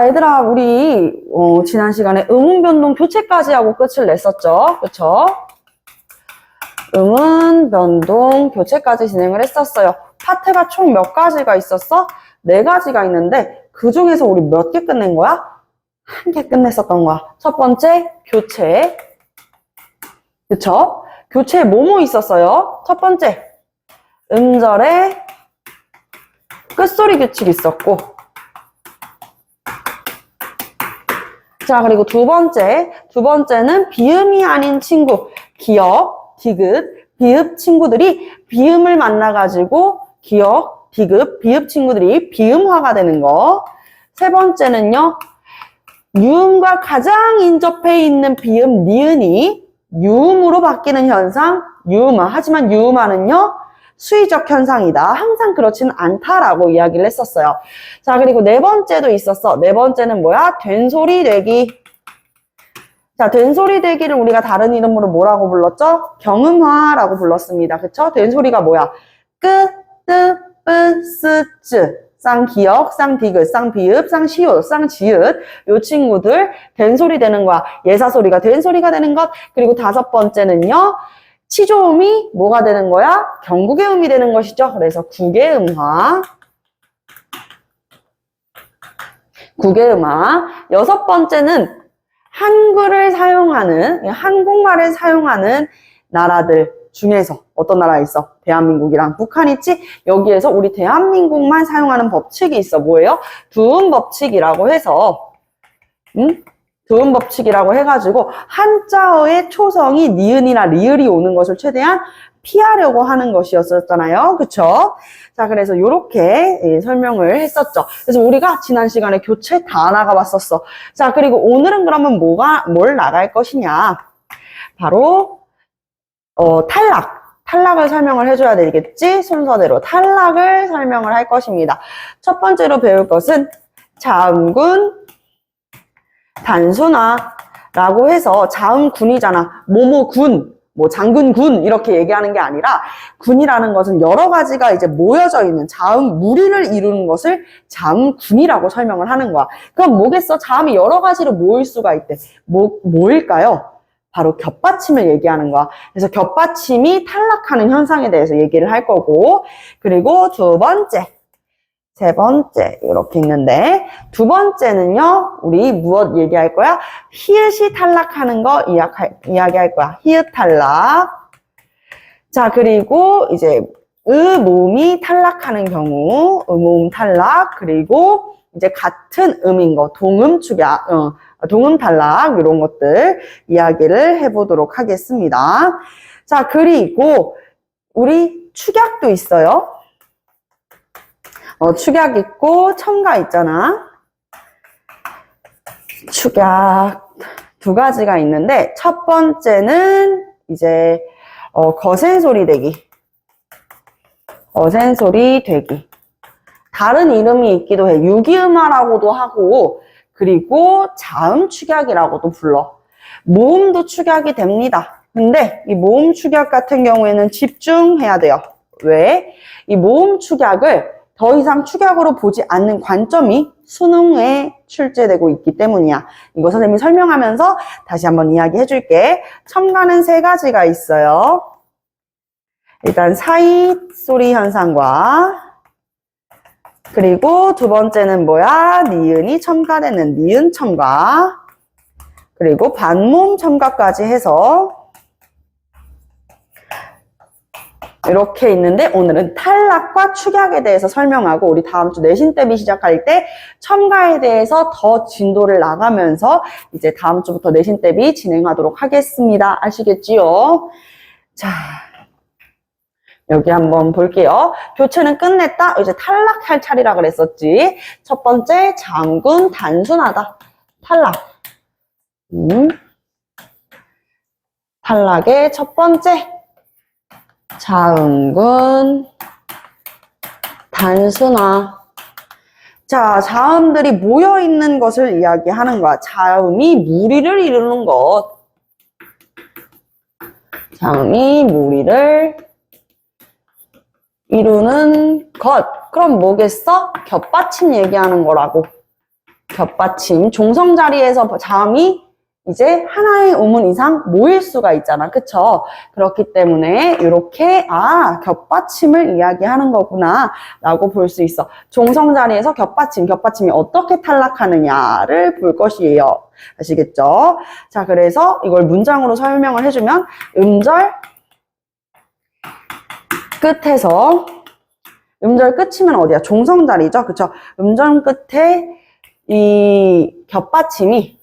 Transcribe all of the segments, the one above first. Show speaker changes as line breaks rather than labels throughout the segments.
자, 얘들아, 우리 지난 시간에 음운 변동 교체까지 하고 끝을 냈었죠. 그쵸? 음운 변동 교체까지 진행을 했었어요. 파트가 총 몇 가지가 있었어? 4가지가 있는데 그 중에서 우리 몇 개 끝낸 거야? 1개 끝냈었던 거야. 첫 번째, 교체. 그쵸? 교체에 뭐뭐 있었어요? 첫 번째, 음절에 끝소리 규칙 있었고, 자, 그리고 두 번째는 비음이 아닌 친구, 기역, 디귿, 비읍 친구들이 비음을 만나가지고 기역, 디귿, 비읍 친구들이 비음화가 되는 거. 세 번째는요, 유음과 가장 인접해 있는 비음, 니은이 유음으로 바뀌는 현상, 유음화. 하지만 유음화는요, 수의적 현상이다. 항상 그렇지는 않다라고 이야기를 했었어요. 자, 그리고 4번째도 있었어. 4번째는 뭐야? 된소리 되기. 자, 된소리 되기를 우리가 다른 이름으로 뭐라고 불렀죠? 경음화라고 불렀습니다. 그쵸? 된소리가 뭐야? 끄, 뜨, 뿌, 쓰, 쯔. 쌍기역, 쌍디귿, 쌍비읍, 쌍시옷, 쌍지읒. 요 친구들 된소리 되는 거야. 예사소리가 된소리가 되는 것. 그리고 5번째는요. 치조음이 뭐가 되는 거야? 경국의 되는 것이죠. 그래서 국의음화. 국의음화. 6번째는 한글을 사용하는, 한국말을 사용하는 나라들 중에서 어떤 나라 있어? 대한민국이랑 북한 있지? 여기에서 우리 대한민국만 사용하는 법칙이 있어. 뭐예요? 두음 법칙이라고 해서, 두음 법칙이라고 해가지고 한자어의 초성이 니은이나 리을이 오는 것을 최대한 피하려고 하는 것이었잖아요. 그쵸? 자, 그래서 이렇게 설명을 했었죠. 그래서 우리가 지난 시간에 교체 다 나가봤었어. 자, 그리고 오늘은 그러면 뭘 나갈 것이냐? 바로 탈락을 설명을 해줘야 되겠지? 순서대로 탈락을 설명을 할 것입니다. 첫 번째로 배울 것은 자음군, 단순화라고 해서 자음군이잖아. 뭐뭐군, 뭐 장군군 이렇게 얘기하는 게 아니라 군이라는 것은 여러 가지가 이제 모여져 있는 자음 무리를 이루는 것을 자음군이라고 설명을 하는 거야. 그럼 뭐겠어? 자음이 여러 가지로 모일 수가 있대. 뭐일까요? 바로 겹받침을 얘기하는 거야. 그래서 겹받침이 탈락하는 현상에 대해서 얘기를 할 거고, 그리고 세 번째 이렇게 있는데, 2번째는요 우리 무엇 얘기할 거야? 히읗이 탈락하는 거 이야기할 거야. 히읗 탈락. 자, 그리고 이제 음음이 탈락하는 경우 음음 탈락. 그리고 이제 같은 음인 거 동음 축약, 동음 탈락 이런 것들 이야기를 해보도록 하겠습니다. 자, 그리고 우리 축약도 있어요. 축약 있고 첨가 있잖아. 축약 2가지가 있는데 첫 번째는 이제 거센 소리 되기. 거센 소리 되기. 다른 이름이 있기도 해. 유기음화라고도 하고 그리고 자음 축약이라고도 불러. 모음도 축약이 됩니다. 근데 이 모음 축약 같은 경우에는 집중해야 돼요. 왜? 이 모음 축약을 더 이상 축약으로 보지 않는 관점이 수능에 출제되고 있기 때문이야. 이거 선생님이 설명하면서 다시 한번 이야기해 줄게. 첨가는 3가지가 있어요. 일단 사이 소리 현상과 그리고 2번째는 뭐야? 니은이 첨가되는 니은 첨가. 그리고 반모음 첨가까지 해서 이렇게 있는데 오늘은 탈락과 축약에 대해서 설명하고 우리 다음 주 내신 대비 시작할 때 첨가에 대해서 더 진도를 나가면서 이제 다음 주부터 내신 대비 진행하도록 하겠습니다. 아시겠지요? 자, 여기 한번 볼게요. 교체는 끝냈다. 이제 탈락할 차례라 그랬었지. 첫 번째, 장군 단순하다. 탈락. 탈락의 첫 번째. 자음군 단순화. 자, 자음들이 모여있는 것을 이야기하는 거야. 자음이 무리를 이루는 것. 자음이 무리를 이루는 것. 그럼 뭐겠어? 겹받침 얘기하는 거라고. 겹받침. 종성 자리에서 자음이 이제 하나의 우문 이상 모일 수가 있잖아. 그쵸? 그렇기 때문에 이렇게 겹받침을 이야기하는 거구나 라고 볼 수 있어. 종성 자리에서 겹받침이 어떻게 탈락하느냐를 볼 것이에요. 아시겠죠? 자, 그래서 이걸 문장으로 설명을 해주면 음절 끝이면 어디야? 종성 자리죠? 그쵸? 음절 끝에 이 겹받침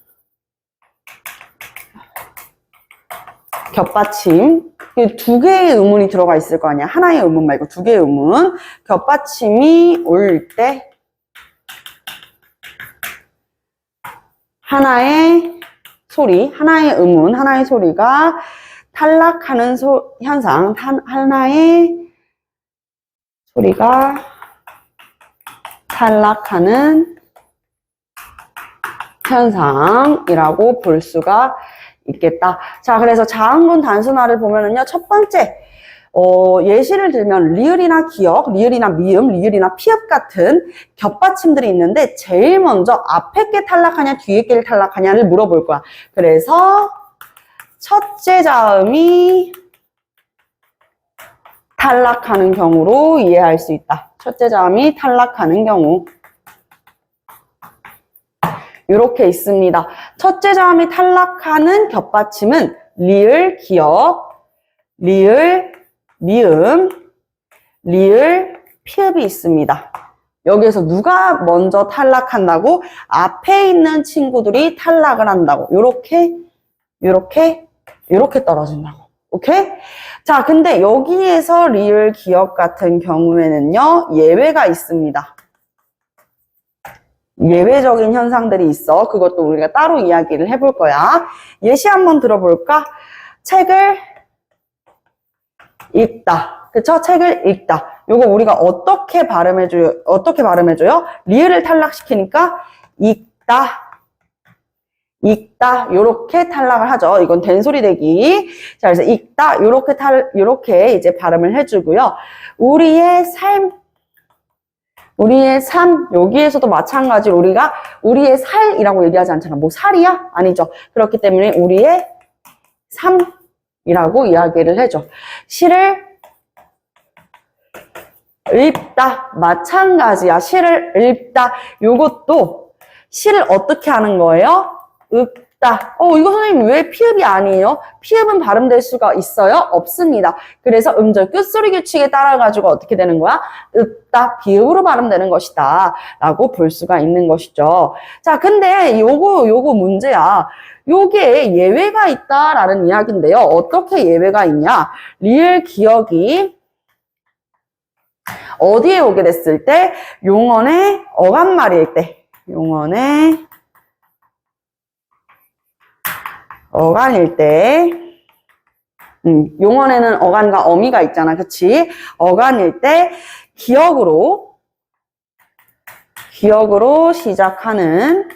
두 개의 음운이 들어가 있을 거 아니야. 하나의 음운 말고 두 개의 음운. 겹받침이 올 때 하나의 소리, 하나의 음운, 하나의 소리가 탈락하는 현상, 하나의 소리가 탈락하는 현상이라고 볼 수가 있겠다. 자, 그래서 자음군 단순화를 보면은요, 첫 번째, 예시를 들면, 리을이나 기역, 리을이나 미음, 리을이나 피읍 같은 겹받침들이 있는데, 제일 먼저 앞에 게 탈락하냐, 뒤에 게 탈락하냐를 물어볼 거야. 그래서, 첫째 자음이 탈락하는 경우로 이해할 수 있다. 첫째 자음이 탈락하는 경우. 이렇게 있습니다. 첫째 자음이 탈락하는 겹받침은 리을, 기역, 리을, 미음, 리을, 피읍이 있습니다. 여기에서 누가 먼저 탈락한다고? 앞에 있는 친구들이 탈락을 한다고. 요렇게 떨어진다고. 오케이? 자, 근데 여기에서 리을, 기역 같은 경우에는요, 예외가 있습니다. 예외적인 현상들이 있어. 그것도 우리가 따로 이야기를 해볼 거야. 예시 한번 들어볼까? 책을 읽다. 그쵸? 책을 읽다. 요거 우리가 어떻게 발음해줘요? 리을을 탈락시키니까 읽다. 요렇게 탈락을 하죠. 이건 된소리 대기. 자, 그래서 읽다. 요렇게 이제 발음을 해주고요. 우리의 삶, 여기에서도 마찬가지로 우리가 우리의 살이라고 얘기하지 않잖아. 뭐 살이야? 아니죠. 그렇기 때문에 우리의 삶이라고 이야기를 해줘. 시를 읽다. 마찬가지야. 시를 읽다. 요것도 시를 어떻게 하는 거예요? 읽다. 이거 선생님 왜 피읍이 아니에요? 피읍은 발음될 수가 있어요? 없습니다. 그래서 음절 끝소리 규칙에 따라가지고 어떻게 되는 거야? 읽다, 비읍으로 발음되는 것이다. 라고 볼 수가 있는 것이죠. 자, 근데 요거 문제야. 요게 예외가 있다라는 이야기인데요. 어떻게 예외가 있냐? 리을 기억이 어디에 오게 됐을 때? 용언의 어간말일 때. 용언의 어간일 때, 용언에는 어간과 어미가 있잖아. 그치? 어간일 때, 기역으로 시작하는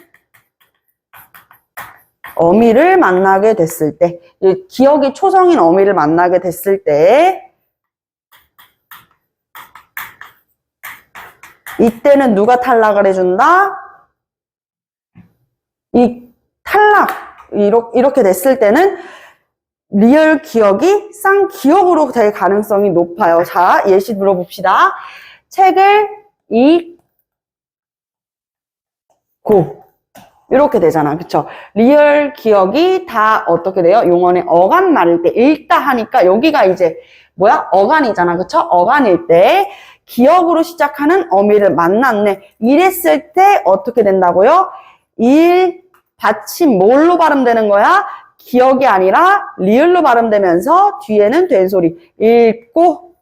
어미를 만나게 됐을 때, 기역이 초성인 어미를 만나게 됐을 때, 이때는 누가 탈락을 해준다? 이렇게 됐을 때는 리을 기억이 쌍기억으로 될 가능성이 높아요. 자, 예시 들어봅시다. 책을 읽고 이렇게 되잖아. 그쵸? 리을 기억이 다 어떻게 돼요? 용언의 어간 말일 때 읽다 하니까 여기가 이제 뭐야? 어간이잖아. 그쵸? 어간일 때 기억으로 시작하는 어미를 만났네. 이랬을 때 어떻게 된다고요? 받침 뭘로 발음되는 거야? 기억이 아니라 리을로 발음되면서 뒤에는 된소리. 읽고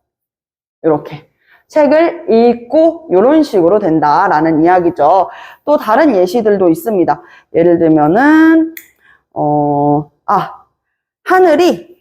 이렇게. 책을 읽고 이런 식으로 된다라는 이야기죠. 또 다른 예시들도 있습니다. 예를 들면은 하늘이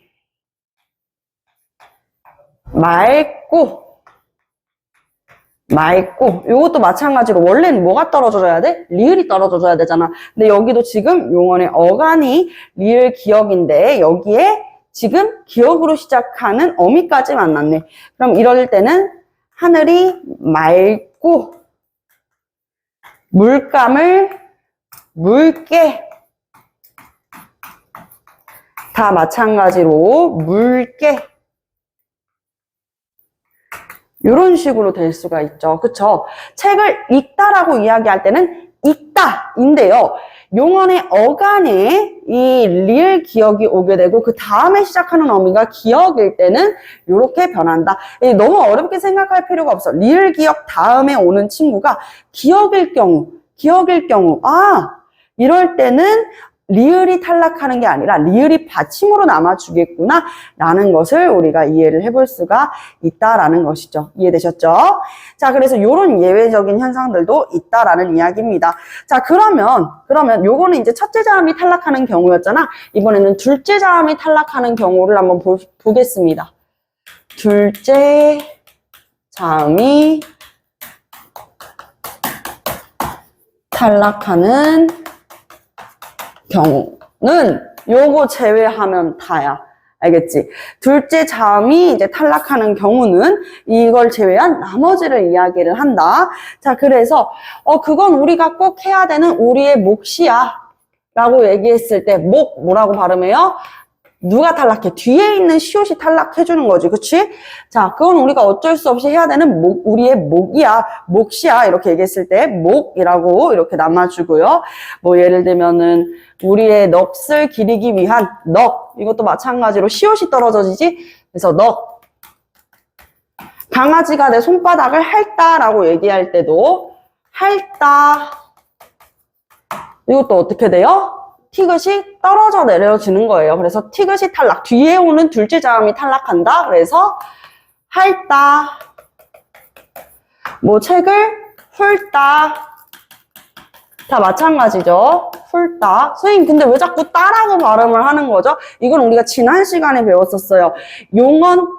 맑고 이것도 마찬가지로 원래는 뭐가 떨어져야 돼? 리을이 떨어져야 되잖아. 근데 여기도 지금 용언의 어간이 리을 기억인데 여기에 지금 기억으로 시작하는 어미까지 만났네. 그럼 이럴 때는 하늘이 맑고 물감을 물개. 다 마찬가지로 물개. 이런 식으로 될 수가 있죠. 그쵸? 책을 읽다라고 이야기할 때는 읽다인데요. 용언의 어간에 이 리을 기억이 오게 되고 그 다음에 시작하는 어미가 기억일 때는 이렇게 변한다. 너무 어렵게 생각할 필요가 없어. 리을 기억 다음에 오는 친구가 기억일 경우, 이럴 때는 리을이 탈락하는 게 아니라 리을이 받침으로 남아주겠구나 라는 것을 우리가 이해를 해볼 수가 있다라는 것이죠. 이해되셨죠? 자, 그래서 이런 예외적인 현상들도 있다라는 이야기입니다. 자, 그러면 요거는 이제 첫째 자음이 탈락하는 경우였잖아. 이번에는 둘째 자음이 탈락하는 경우를 한번 보겠습니다. 둘째 자음이 탈락하는 경우는 요거 제외하면 다야. 알겠지? 둘째 자음이 이제 탈락하는 경우는 이걸 제외한 나머지를 이야기를 한다. 자, 그래서 그건 우리가 꼭 해야 되는 우리의 몫이야 라고 얘기했을 때 뭐라고 발음해요? 누가 탈락해? 뒤에 있는 시옷이 탈락해주는 거지. 그치? 자, 그건 우리가 어쩔 수 없이 해야 되는 우리의 몫이야. 이렇게 얘기했을 때 몫이라고 이렇게 남아주고요. 뭐 예를 들면은 우리의 넋을 기리기 위한 넋. 이것도 마찬가지로 시옷이 떨어져지지. 그래서 넋. 강아지가 내 손바닥을 핥다라고 얘기할 때도 핥다. 이것도 어떻게 돼요? 티귿이 떨어져 내려지는 거예요. 그래서 티귿이 탈락. 뒤에 오는 둘째 자음이 탈락한다. 그래서 핥다. 뭐 책을 훑다. 다 마찬가지죠. 훑다. 선생님 근데 왜 자꾸 따라고 발음을 하는 거죠? 이건 우리가 지난 시간에 배웠었어요. 용언,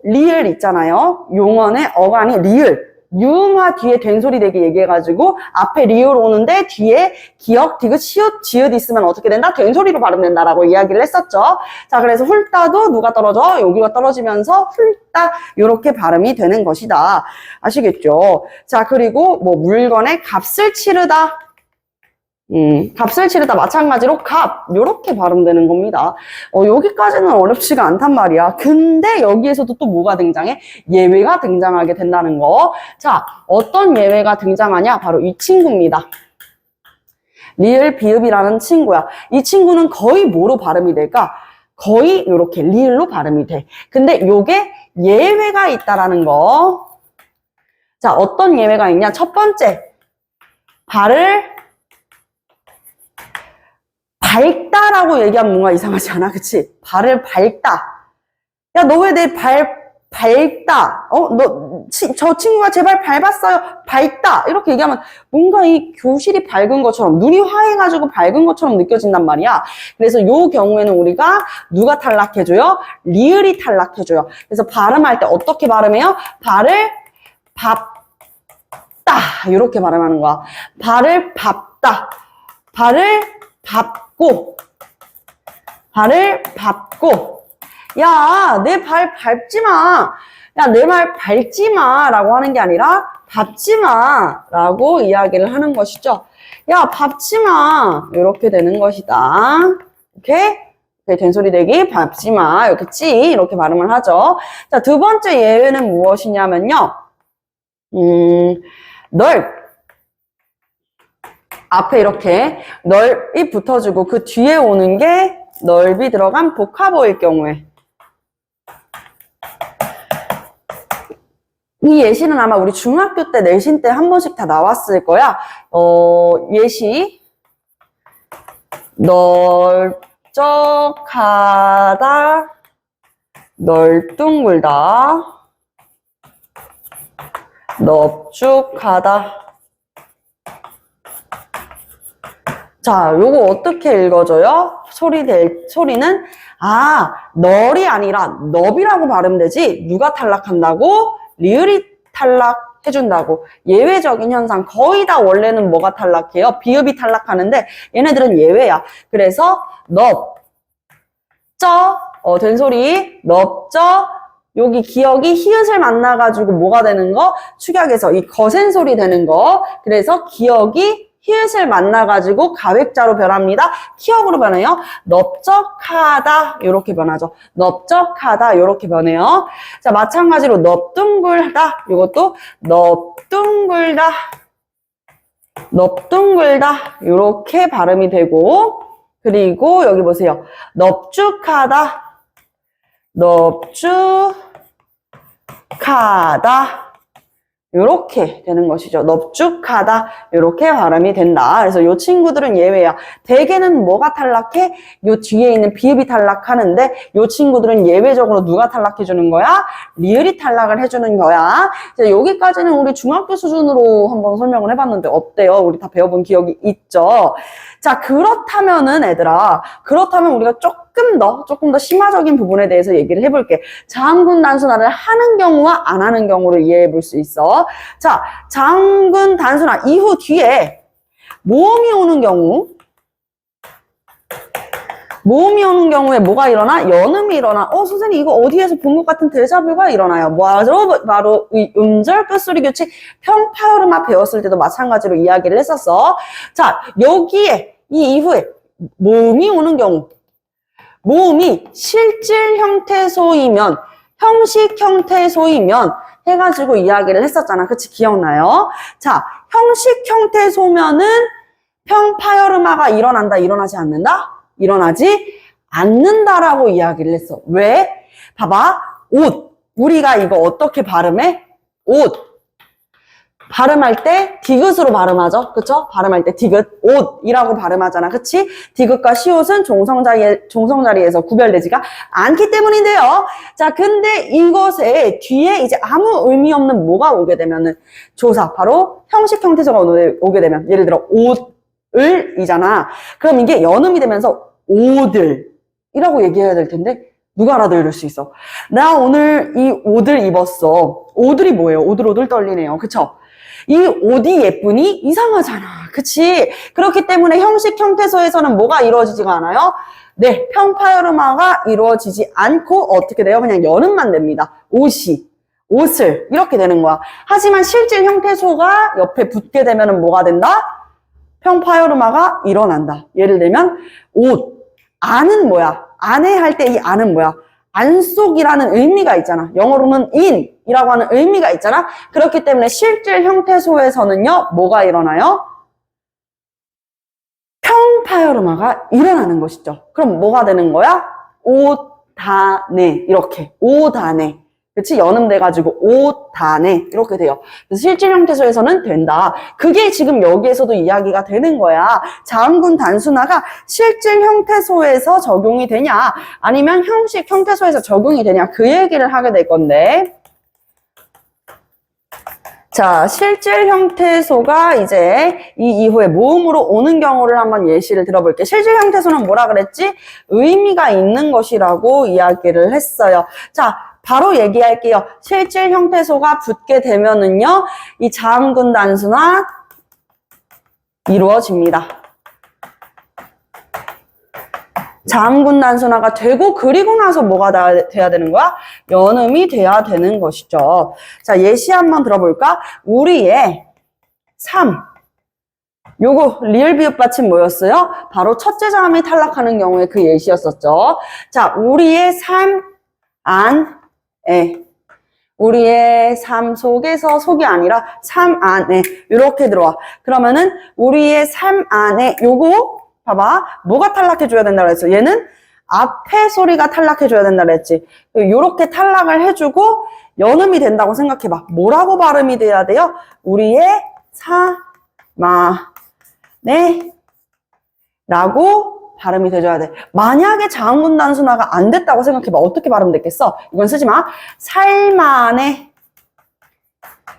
리을 있잖아요. 용언의 어간이 리을. 유음화 뒤에 된소리 되게 얘기해가지고 앞에 리을 오는데 뒤에 기역, 디귿, 시읒, 지읒 있으면 어떻게 된다? 된소리로 발음된다라고 이야기를 했었죠. 자, 그래서 훑다도 누가 떨어져? 여기가 떨어지면서 훑다 이렇게 발음이 되는 것이다. 아시겠죠? 자, 그리고 뭐 물건의 값을 치르다. 값을 치르다 마찬가지로 값 요렇게 발음되는 겁니다. 여기까지는 어렵지가 않단 말이야. 근데 여기에서도 또 뭐가 등장해? 예외가 등장하게 된다는 거. 자, 어떤 예외가 등장하냐? 바로 이 친구입니다. 리을 비읍이라는 친구야. 이 친구는 거의 뭐로 발음이 될까? 거의 요렇게 리을로 발음이 돼. 근데 요게 예외가 있다라는 거. 자, 어떤 예외가 있냐? 첫 번째, 발을 밟다라고 얘기하면 뭔가 이상하지 않아? 그치? 발을 밟다. 야, 너 왜 내 밟다? 저 친구가 제 발 밟았어요. 밟다. 이렇게 얘기하면 뭔가 이 교실이 밝은 것처럼, 눈이 화해가지고 밝은 것처럼 느껴진단 말이야. 그래서 요 경우에는 우리가 누가 탈락해줘요? 리을이 탈락해줘요. 그래서 발음할 때 어떻게 발음해요? 발을 밟다. 이렇게 발음하는 거야. 발을 밟다. 발을 밟고. 야, 내 발 밟지 마. 야, 내 발 밟지 마. 라고 하는 게 아니라 밟지 마. 라고 이야기를 하는 것이죠. 야, 밟지 마. 이렇게 되는 것이다. 오케이? 된소리 대기, 밟지 마. 이렇게 이렇게 발음을 하죠. 자, 두 번째 예외는 무엇이냐면요. 앞에 이렇게 널이 붙어주고 그 뒤에 오는 게 넓이 들어간 복화보일 경우에 이 예시는 아마 우리 중학교 때 내신 때 한 번씩 다 나왔을 거야. 예시 넓적하다, 널뚱굴다, 넙죽하다. 자, 요거 어떻게 읽어줘요? 소리는, 널이 아니라 넙이라고 발음되지, 누가 탈락한다고? 리을이 탈락해준다고. 예외적인 현상. 거의 다 원래는 뭐가 탈락해요? 비읍이 탈락하는데, 얘네들은 예외야. 그래서, 된소리, 여기 기억이 히읗을 만나가지고 뭐가 되는 거? 축약해서 이 거센 소리 되는 거. 그래서 기억이 히읗을 만나가지고 가획자로 변합니다. 키역으로 변해요. 넓적하다 이렇게 변하죠. 넓적하다 이렇게 변해요. 자, 마찬가지로 넓둥글다 이것도 넓둥글다 넓둥글다 이렇게 발음이 되고, 그리고 여기 보세요. 넙죽하다 넙죽하다 이렇게 되는 것이죠. 넙죽하다 이렇게 발음이 된다. 그래서 이 친구들은 예외야. 대개는 뭐가 탈락해? 요 뒤에 있는 비읍이 탈락하는데 이 친구들은 예외적으로 누가 탈락해 주는 거야? 리을이 탈락을 해주는 거야. 이제 여기까지는 우리 중학교 수준으로 한번 설명을 해봤는데 어때요? 우리 다 배워본 기억이 있죠? 자, 그렇다면은 얘들아, 그렇다면 우리가 조금 더 심화적인 부분에 대해서 얘기를 해볼게. 자음군 단순화를 하는 경우와 안 하는 경우를 이해해 볼 수 있어. 자, 자음군 단순화 이후 뒤에 모음이 오는 경우에 뭐가 일어나? 연음이 일어나. 선생님 이거 어디에서 본 것 같은 데자뷰가 일어나요. 바로 이 음절 끝소리 규칙 평파열음화 배웠을 때도 마찬가지로 이야기를 했었어. 자, 여기에 이 이후에 모음이 오는 경우, 모음이 실질 형태소이면, 형식 형태소이면 해가지고 이야기를 했었잖아. 그치? 기억나요? 자, 형식 형태소면은 평파열음화가 일어난다, 일어나지 않는다? 일어나지 않는다라고 이야기를 했어. 왜? 봐봐. 옷. 우리가 이거 어떻게 발음해? 옷. 발음할 때 디귿으로 발음하죠. 그쵸? 발음할 때 디귿, 옷이라고 발음하잖아. 그치? 디귿과 시옷은 종성자리에서 구별되지가 않기 때문인데요. 자, 근데 이것에 뒤에 이제 아무 의미 없는 뭐가 오게 되면은 조사, 바로 형식 형태소가 오게 되면, 예를 들어 옷을 이잖아. 그럼 이게 연음이 되면서 옷을이라고 얘기해야 될 텐데 누가 알아들을 수 있어? 나 오늘 이 옷을 입었어. 옷을이 뭐예요? 오들오들 떨리네요. 그쵸? 이 옷이 예쁘니? 이상하잖아. 그치? 그렇기 때문에 형식 형태소에서는 뭐가 이루어지지가 않아요? 네, 평파열음화가 이루어지지 않고 어떻게 돼요? 그냥 연음만 됩니다. 옷을 이렇게 되는 거야. 하지만 실질 형태소가 옆에 붙게 되면 뭐가 된다? 평파열음화가 일어난다. 예를 들면 옷, 안은 뭐야? 안에 할 때 이 안은 뭐야? 안속이라는 의미가 있잖아. 영어로는 in이라고 하는 의미가 있잖아. 그렇기 때문에 실질 형태소에서는요, 뭐가 일어나요? 평파열음화가 일어나는 것이죠. 그럼 뭐가 되는 거야? 오다네. 이렇게. 오다네. 그치? 연음돼가지고 오다네. 이렇게 돼요. 그래서 실질 형태소에서는 된다. 그게 지금 여기에서도 이야기가 되는 거야. 자음군 단순화가 실질 형태소에서 적용이 되냐, 아니면 형식 형태소에서 적용이 되냐, 그 얘기를 하게 될 건데. 자, 실질 형태소가 이제 이 이후에 모음으로 오는 경우를 한번 예시를 들어볼게. 실질 형태소는 뭐라 그랬지? 의미가 있는 것이라고 이야기를 했어요. 자, 바로 얘기할게요. 실질 형태소가 붙게 되면은요, 이 자음군 단순화 이루어집니다. 자음군 단순화가 되고, 그리고 나서 뭐가 돼야 되는 거야? 연음이 돼야 되는 것이죠. 자, 예시 한번 들어볼까? 우리의 삶. 요거 리을 비읍 받침 뭐였어요? 바로 첫째 자음이 탈락하는 경우에 그 예시였었죠. 자, 우리의 삶 안에, 우리의 삶 속에서, 속이 아니라 삶 안에 이렇게 들어와. 그러면은 우리의 삶 안에 요거 봐봐. 뭐가 탈락해줘야 된다 그랬어? 얘는 앞에 소리가 탈락해줘야 된다 그랬지. 요렇게 탈락을 해주고 연음이 된다고 생각해봐. 뭐라고 발음이 돼야 돼요? 우리의 삶안에 라고 발음이 돼줘야 돼. 만약에 자음군 단순화가 안 됐다고 생각해봐. 어떻게 발음됐겠어? 이건 쓰지 마. 삶 안에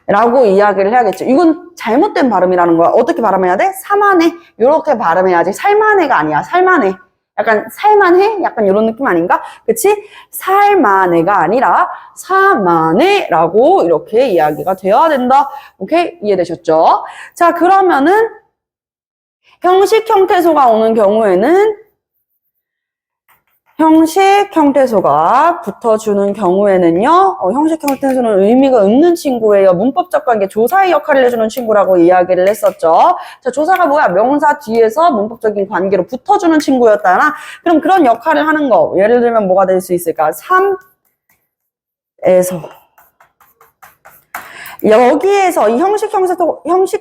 라고 이야기를 해야겠죠. 이건 잘못된 발음이라는 거야. 어떻게 발음해야 돼? 삶안에 이렇게 발음해야지. 삶안에가 아니야. 삶안에. 약간 살만해? 약간 이런 느낌 아닌가? 그치? 살만해가 아니라 사만해라고 이렇게 이야기가 되어야 된다. 오케이? 이해되셨죠? 자, 그러면은 형식 형태소가 오는 경우에는 형식 형태소가 붙어주는 경우에는요, 형식 형태소는 의미가 없는 친구예요. 문법적 관계, 조사의 역할을 해주는 친구라고 이야기를 했었죠. 자, 조사가 뭐야? 명사 뒤에서 문법적인 관계로 붙어주는 친구였다나? 그럼 그런 역할을 하는 거, 예를 들면 뭐가 될 수 있을까? 3에서. 여기에서 이 형식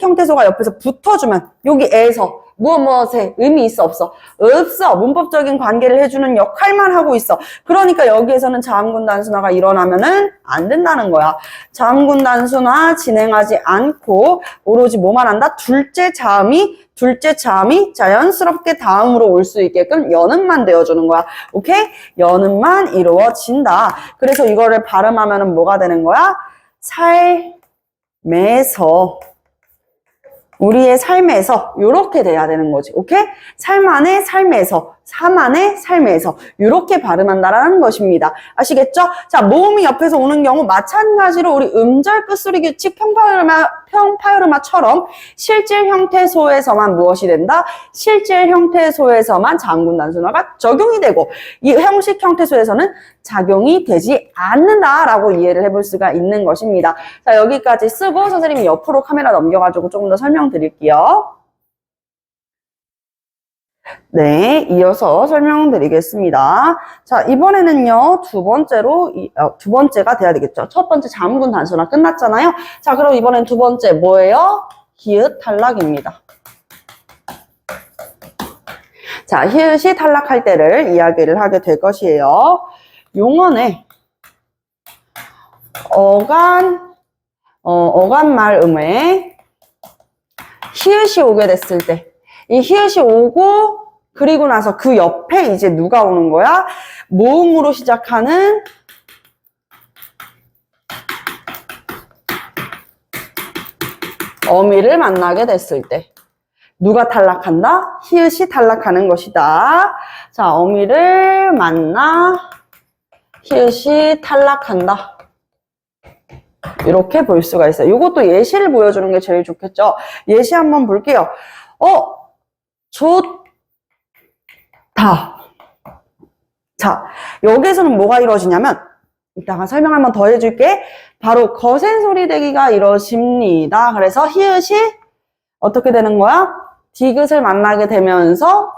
형태소가 옆에서 붙어주면, 여기에서. 무엇에 의미 있어 없어? 없어. 문법적인 관계를 해주는 역할만 하고 있어. 그러니까 여기에서는 자음군 단순화가 일어나면은 안 된다는 거야. 자음군 단순화 진행하지 않고 오로지 뭐만 한다? 둘째 자음이 자연스럽게 다음으로 올 수 있게끔 연음만 되어주는 거야. 오케이? 연음만 이루어진다. 그래서 이거를 발음하면은 뭐가 되는 거야? 삶에서. 우리의 삶에서 이렇게 돼야 되는 거지. 오케이? 삶 안에 삶에서, 삶 안에 삶에서 이렇게 발음한다라는 것입니다. 아시겠죠? 자, 모음이 옆에서 오는 경우 마찬가지로 우리 음절 끝소리 규칙 평파요르마처럼 실질 형태소에서만 무엇이 된다? 실질 형태소에서만 자음군 단순화가 적용이 되고 이 형식 형태소에서는 작용이 되지 않는다라고 이해를 해볼 수가 있는 것입니다. 자, 여기까지 쓰고 선생님이 옆으로 카메라 넘겨가지고 조금 더 설명드릴게요. 네, 이어서 설명드리겠습니다. 자, 이번에는요, 두 번째가 돼야 되겠죠. 첫 번째 자음군 단순화 끝났잖아요. 자, 그럼 이번엔 두 번째 뭐예요? 히읗 탈락입니다. 자, 히읗이 탈락할 때를 이야기를 하게 될 것이에요. 용언에 어간 말음에 히읗이 오게 됐을 때, 이 히읗이 오고 그리고 나서 그 옆에 이제 누가 오는 거야? 모음으로 시작하는 어미를 만나게 됐을 때 누가 탈락한다? 히읗이 탈락하는 것이다. 자, 어미를 만나 히읗이 탈락한다. 이렇게 볼 수가 있어요. 이것도 예시를 보여주는 게 제일 좋겠죠. 예시 한번 볼게요. 좋다. 자, 여기서는 뭐가 이루어지냐면 이따가 설명 한번 더 해줄게. 바로 거센 소리 대기가 이루어집니다. 그래서 히읗이 어떻게 되는 거야? 디귿을 만나게 되면서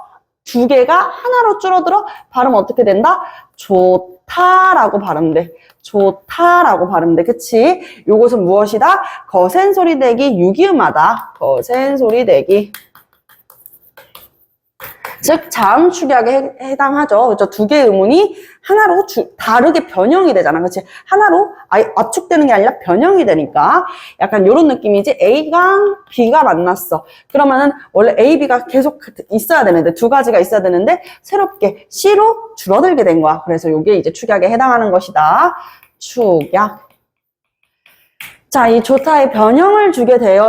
두 개가 하나로 줄어들어 발음 어떻게 된다? 좋다라고 발음돼. 좋다라고 발음돼. 그치? 요것은 무엇이다? 거센 소리 대기 유기음하다. 거센 소리 대기. 즉 자음 축약에 해당하죠. 그렇죠? 두 개의 음운이 하나로 다르게 변형이 되잖아. 그렇지? 하나로 아예 압축되는 게 아니라 변형이 되니까 약간 이런 느낌이지. A랑 B가 만났어. 그러면은 원래 A, B가 계속 있어야 되는데 두 가지가 있어야 되는데 새롭게 C로 줄어들게 된 거야. 그래서 이게 이제 축약에 해당하는 것이다. 축약. 자, 이 좋다의 변형을 주게 될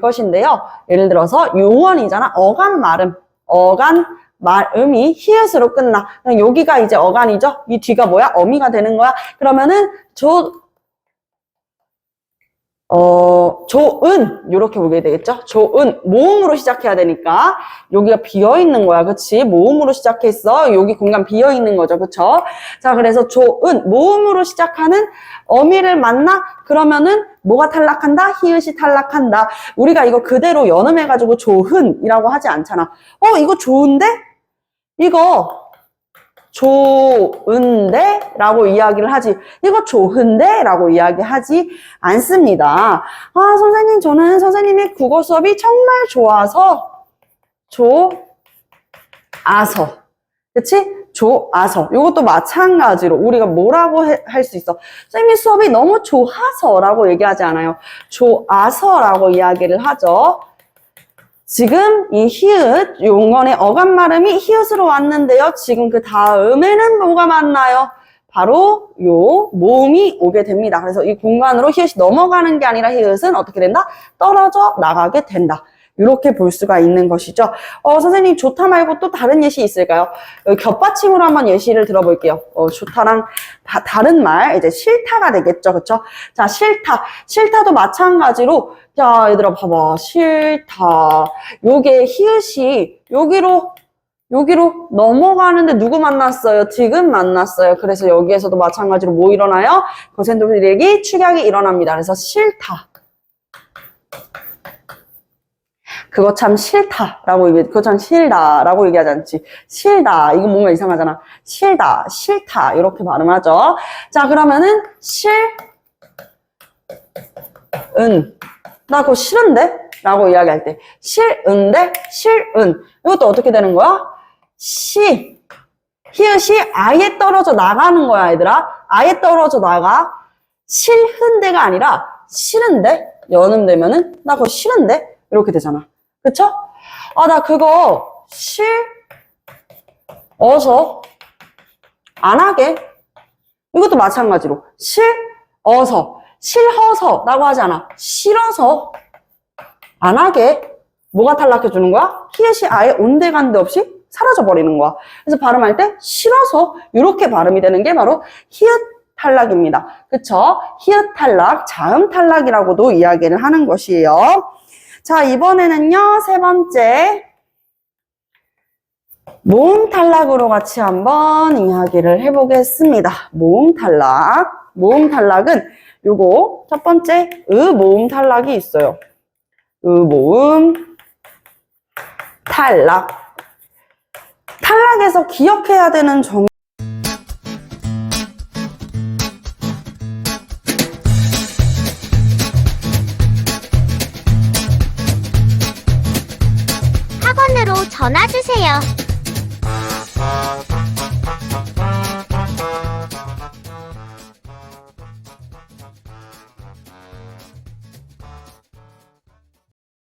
것인데요. 예를 들어서 용언이잖아. 어간 말음. 어간 말음이 히읗으로 끝나. 여기가 이제 어간이죠. 이 뒤가 뭐야? 어미가 되는 거야. 그러면은 조은 이렇게 보게 되겠죠. 조은 모음으로 시작해야 되니까 여기가 비어 있는 거야. 그치? 모음으로 시작했어. 여기 공간 비어 있는 거죠. 그쵸? 자, 그래서 조은 모음으로 시작하는 어미를 만나. 그러면은 뭐가 탈락한다? 히읗이 탈락한다. 우리가 이거 그대로 연음해가지고 조흔이라고 하지 않잖아. 이거 좋은데? 이거 좋은데? 라고 이야기를 하지. 이거 좋은데? 라고 이야기하지 않습니다. 아, 선생님, 저는 선생님의 국어 수업이 정말 좋아서, 그치? 좋아서. 이것도 마찬가지로 우리가 뭐라고 할 수 있어? 선생님 수업이 너무 좋아서 라고 얘기하지 않아요. 좋아서 라고 이야기를 하죠. 지금 이 히읗, 용언의 어간 발음이 히읗으로 왔는데요. 지금 그 다음에는 뭐가 맞나요? 바로 요 모음이 오게 됩니다. 그래서 이 공간으로 히읗이 넘어가는 게 아니라 히읗은 어떻게 된다? 떨어져 나가게 된다. 이렇게 볼 수가 있는 것이죠. 선생님 좋다 말고 또 다른 예시 있을까요? 겹받침으로 한번 예시를 들어볼게요. 좋다랑 다른 말, 이제 싫다가 되겠죠. 그쵸? 자, 싫다. 싫다도 마찬가지로, 자, 얘들아, 봐봐. 싫다. 요게 히읗이 여기로 여기로 넘어가는데 누구 만났어요? 디귿 만났어요. 그래서 여기에서도 마찬가지로 뭐 일어나요? 거센 돌리기, 축약이 일어납니다. 그래서 싫다. 그거 참 싫다라고 얘기해. 그거 참 싫다라고 얘기하지 않지. 싫다. 이거 뭔가 이상하잖아. 싫다, 싫다 이렇게 발음하죠. 자, 그러면은 나 그거 싫은데? 라고 이야기할 때 싫은데, 싫은. 이것도 어떻게 되는 거야? 히읗이 아예 떨어져 나가는 거야, 얘들아. 아예 떨어져 나가. 싫은데가 아니라 싫은데? 연음되면은 나 그거 싫은데? 이렇게 되잖아. 그쵸? 아, 나 그거 싫어서 안 하게. 이것도 마찬가지로 싫어서 라고 하지 않아. 싫어서 안 하게. 뭐가 탈락해 주는 거야? 히읗이 아예 온데간데 없이 사라져 버리는 거야. 그래서 발음할 때 싫어서 이렇게 발음이 되는 게 바로 히읗 탈락입니다. 그쵸? 히읗 탈락, 자음 탈락이라고도 이야기를 하는 것이에요. 자, 이번에는요, 세 번째. 모음 탈락으로 같이 한번 이야기를 해보겠습니다. 모음 탈락. 모음 탈락은 요거, 첫 번째, 모음 탈락이 있어요. 모음 탈락. 탈락에서 기억해야 되는 점.
학원으로 전화 주세요.